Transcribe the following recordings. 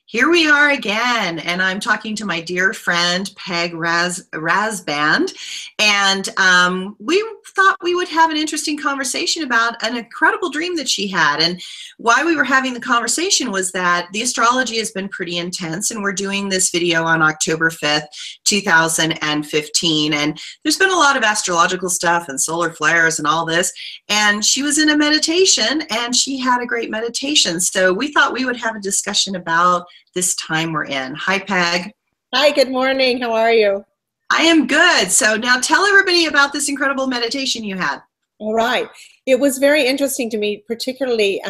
Here we are again, and I'm talking to my dear friend Peg Rasband, and we thought we would have an interesting conversation about an incredible dream that she had. And why we were having the conversation was that the astrology has been pretty intense, and we're doing this video on October 5th, 2015, and there's been a lot of astrological stuff and solar flares and all this, and she was in a meditation, and she had a great meditation, so we thought we would have a discussion about this time we're in. Hi, Peg. Hi, good morning. How are you? I am good. So now tell everybody about this incredible meditation you had. All right. It was very interesting to me, particularly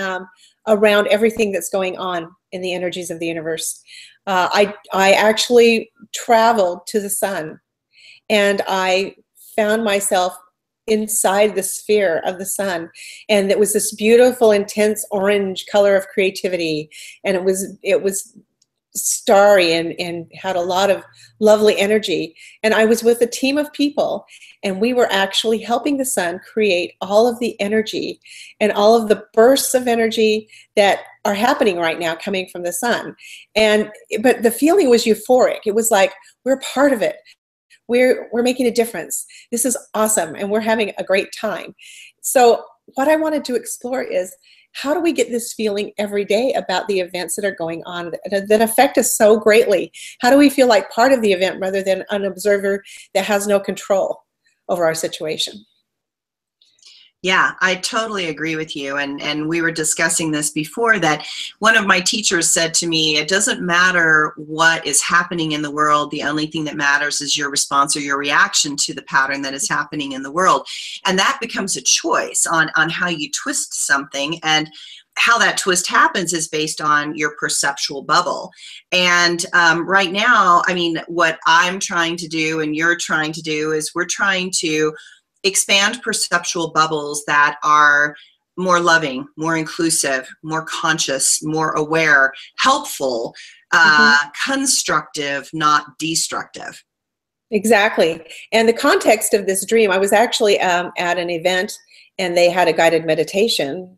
around everything that's going on in the energies of the universe. I actually traveled to the sun, and I found myself inside the sphere of the sun, and it was this beautiful, intense orange color of creativity, and it was starry and had a lot of lovely energy. And I was with a team of people, and we were actually helping the sun create all of the energy and all of the bursts of energy that are happening right now coming from the sun. But the feeling was euphoric. It was like, we're part of it. We're making a difference. This is awesome, and we're having a great time. So what I wanted to explore is, how do we get this feeling every day about the events that are going on that affect us so greatly? How do we feel like part of the event rather than an observer that has no control over our situation? Yeah, I totally agree with you. And we were discussing this before, that one of my teachers said to me, it doesn't matter what is happening in the world. The only thing that matters is your response or your reaction to the pattern that is happening in the world. And that becomes a choice on how you twist something. And how that twist happens is based on your perceptual bubble. And right now, I mean, what I'm trying to do and you're trying to do is we're trying to expand perceptual bubbles that are more loving, more inclusive, more conscious, more aware, helpful, constructive, not destructive. Exactly. And the context of this dream, I was actually at an event, and they had a guided meditation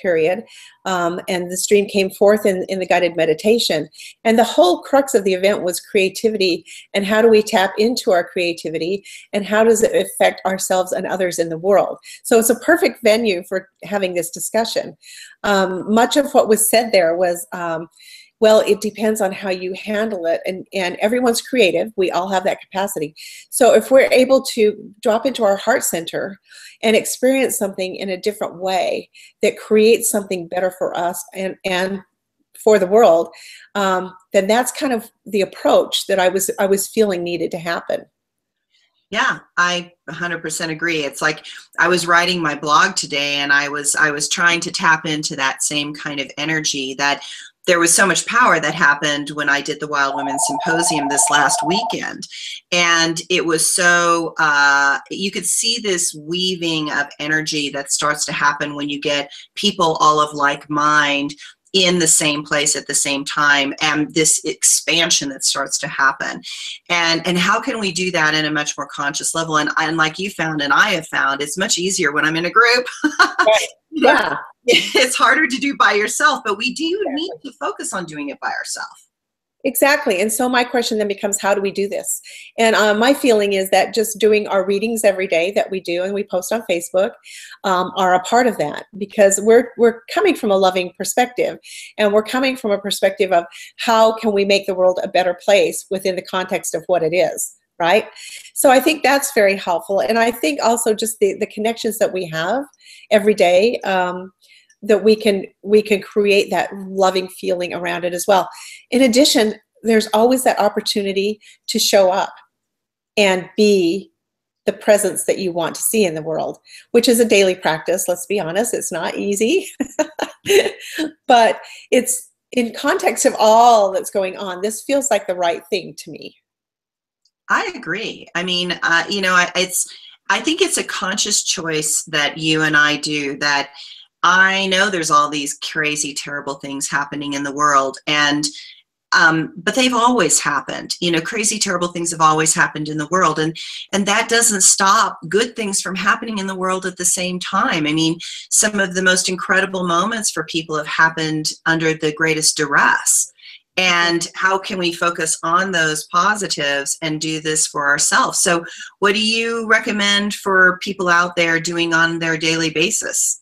period. And this dream came forth in the guided meditation. And the whole crux of the event was creativity, and how do we tap into our creativity, and how does it affect ourselves and others in the world? So it's a perfect venue for having this discussion. Much of what was said there was, well, it depends on how you handle it, and everyone's creative. We all have that capacity. So if we're able to drop into our heart center and experience something in a different way that creates something better for us and for the world, then that's kind of the approach that I was feeling needed to happen. Yeah, I 100% agree. It's like I was writing my blog today, and I was trying to tap into that same kind of energy. That there was so much power that happened when I did the Wild Women Symposium this last weekend. And it was so, you could see this weaving of energy that starts to happen when you get people all of like mind in the same place at the same time, and this expansion that starts to happen. And how can we do that in a much more conscious level? And like you found, and I have found, it's much easier when I'm in a group. Right. Yeah. It's harder to do by yourself, but we do need to focus on doing it by ourselves. Exactly. And so my question then becomes, how do we do this? And my feeling is that just doing our readings every day that we do and we post on Facebook are a part of that, because we're coming from a loving perspective, and we're coming from a perspective of how can we make the world a better place within the context of what it is, right? So I think that's very helpful. And I think also just the connections that we have every day, that we can create that loving feeling around it as well. In addition, there's always that opportunity to show up and be the presence that you want to see in the world, which is a daily practice. Let's be honest, it's not easy, but it's in context of all that's going on. This feels like the right thing to me. I agree. I mean, you know, I think it's a conscious choice that you and I do, that I know there's all these crazy, terrible things happening in the world, and but they've always happened. You know, crazy, terrible things have always happened in the world, and that doesn't stop good things from happening in the world at the same time. I mean, some of the most incredible moments for people have happened under the greatest duress. And how can we focus on those positives and do this for ourselves? So what do you recommend for people out there doing on their daily basis?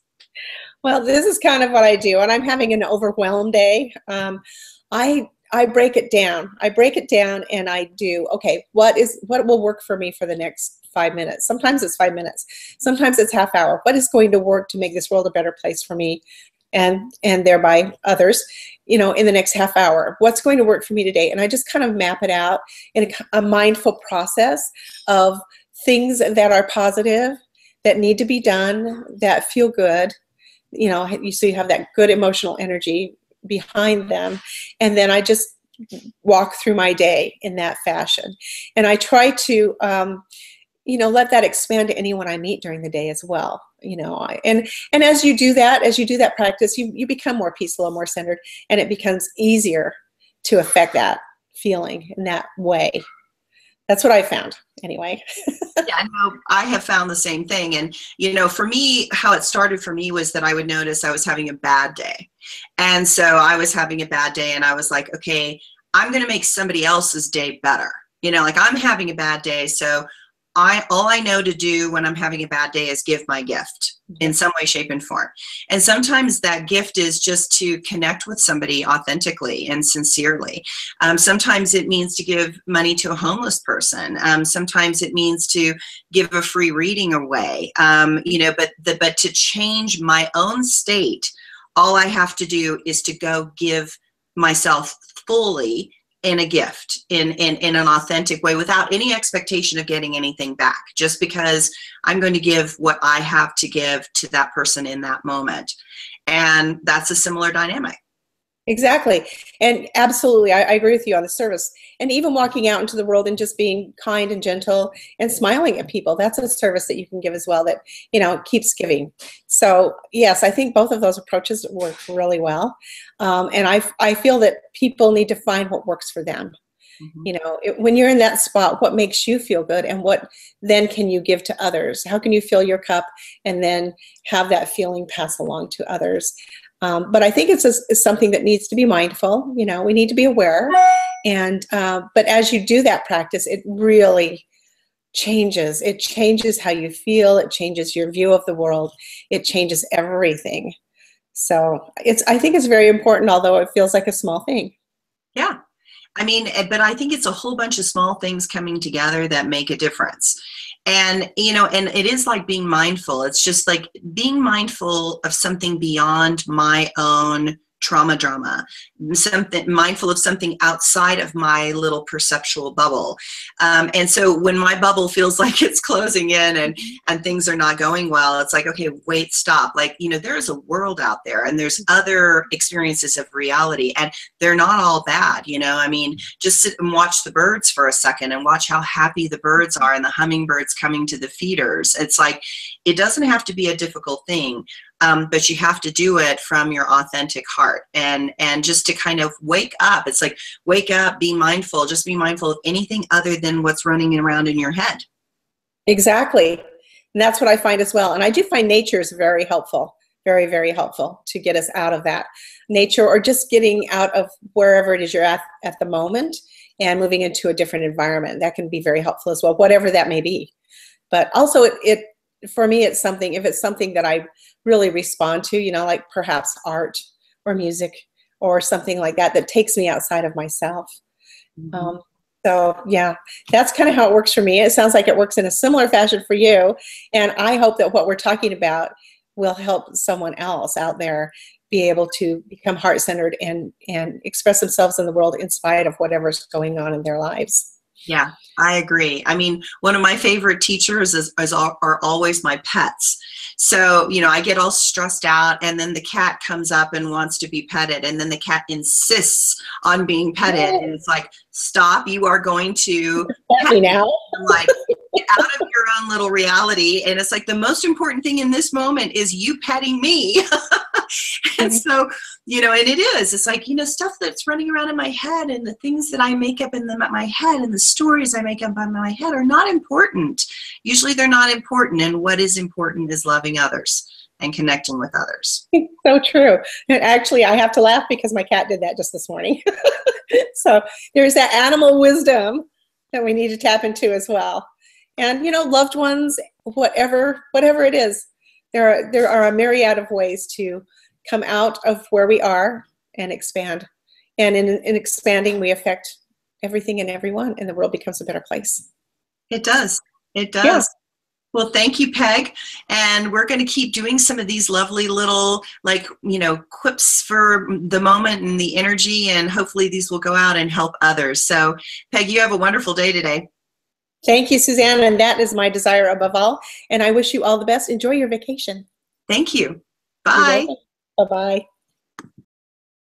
Well, this is kind of what I do. When I'm having an overwhelmed day, I break it down. I break it down and I do, okay, what will work for me for the next 5 minutes? Sometimes it's 5 minutes. Sometimes it's half hour. What is going to work to make this world a better place for me and thereby others, in the next half hour? What's going to work for me today? And I just kind of map it out in a mindful process of things that are positive, that need to be done, that feel good. So you have that good emotional energy behind them. And then I just walk through my day in that fashion. And I try to, let that expand to anyone I meet during the day as well. And as you do that practice, you become more peaceful and more centered, and it becomes easier to affect that feeling in that way. That's what I found anyway. Yeah, no, I have found the same thing. And, for me, how it started for me was that I would notice I was having a bad day. And so I was having a bad day and I was like, okay, I'm going to make somebody else's day better. Like I'm having a bad day. So all I know to do when I'm having a bad day is give my gift in some way, shape, and form. And sometimes that gift is just to connect with somebody authentically and sincerely. Sometimes it means to give money to a homeless person. Sometimes it means to give a free reading away. But to change my own state, all I have to do is to go give myself fully in a gift, in an authentic way, without any expectation of getting anything back, just because I'm going to give what I have to give to that person in that moment. And that's a similar dynamic. Exactly. And absolutely, I agree with you on the service. And even walking out into the world and just being kind and gentle and smiling at people, that's a service that you can give as well that, keeps giving. So yes, I think both of those approaches work really well. And I feel that people need to find what works for them. Mm-hmm. When you're in that spot, what makes you feel good and what then can you give to others? How can you fill your cup and then have that feeling pass along to others? But I think it's something that needs to be mindful. We need to be aware. And but as you do that practice, it really changes. It changes how you feel. It changes your view of the world. It changes everything. So I think it's very important, although it feels like a small thing. Yeah. But I think it's a whole bunch of small things coming together that make a difference. And, and it is like being mindful. It's just like being mindful of something beyond my own drama, something mindful of something outside of my little perceptual bubble. And so when my bubble feels like it's closing in and things are not going well, it's like, okay, wait, stop. Like, there's a world out there and there's other experiences of reality and they're not all bad. Just sit and watch the birds for a second and watch how happy the birds are and the hummingbirds coming to the feeders. It's like, it doesn't have to be a difficult thing. But you have to do it from your authentic heart and just to kind of wake up. It's like, wake up, be mindful, just be mindful of anything other than what's running around in your head. Exactly. And that's what I find as well. And I do find nature is very helpful, very, very helpful to get us out of that nature or just getting out of wherever it is you're at the moment and moving into a different environment. That can be very helpful as well, whatever that may be. But also for me, it's something, if it's something that I really respond to, like perhaps art or music or something like that takes me outside of myself. Mm-hmm. So yeah, that's kind of how it works for me. It sounds like it works in a similar fashion for you. And I hope that what we're talking about will help someone else out there be able to become heart-centered and express themselves in the world in spite of whatever's going on in their lives. Yeah, I agree. One of my favorite teachers are always my pets. So, I get all stressed out and then the cat comes up and wants to be petted and then the cat insists on being petted and it's like, stop, you are going to pet me now. Like, get out of your own little reality. And it's like the most important thing in this moment is you petting me. And so, and it is, it's like, stuff that's running around in my head and the things that I make up in my head and the stories I make up in my head are not important. Usually they're not important. And what is important is loving others and connecting with others. So true. And actually, I have to laugh because my cat did that just this morning. So there's that animal wisdom that we need to tap into as well. And, you know, loved ones, whatever it is, there are a myriad of ways to come out of where we are and expand. And in expanding, we affect everything and everyone, and the world becomes a better place. It does. It does. Yeah. Well, thank you, Peg. And we're going to keep doing some of these lovely little, like, you know, quips for the moment and the energy, and hopefully these will go out and help others. So, Peg, you have a wonderful day today. Thank you, Susanna, and that is my desire above all. And I wish you all the best. Enjoy your vacation. Thank you. Bye. Bye-bye.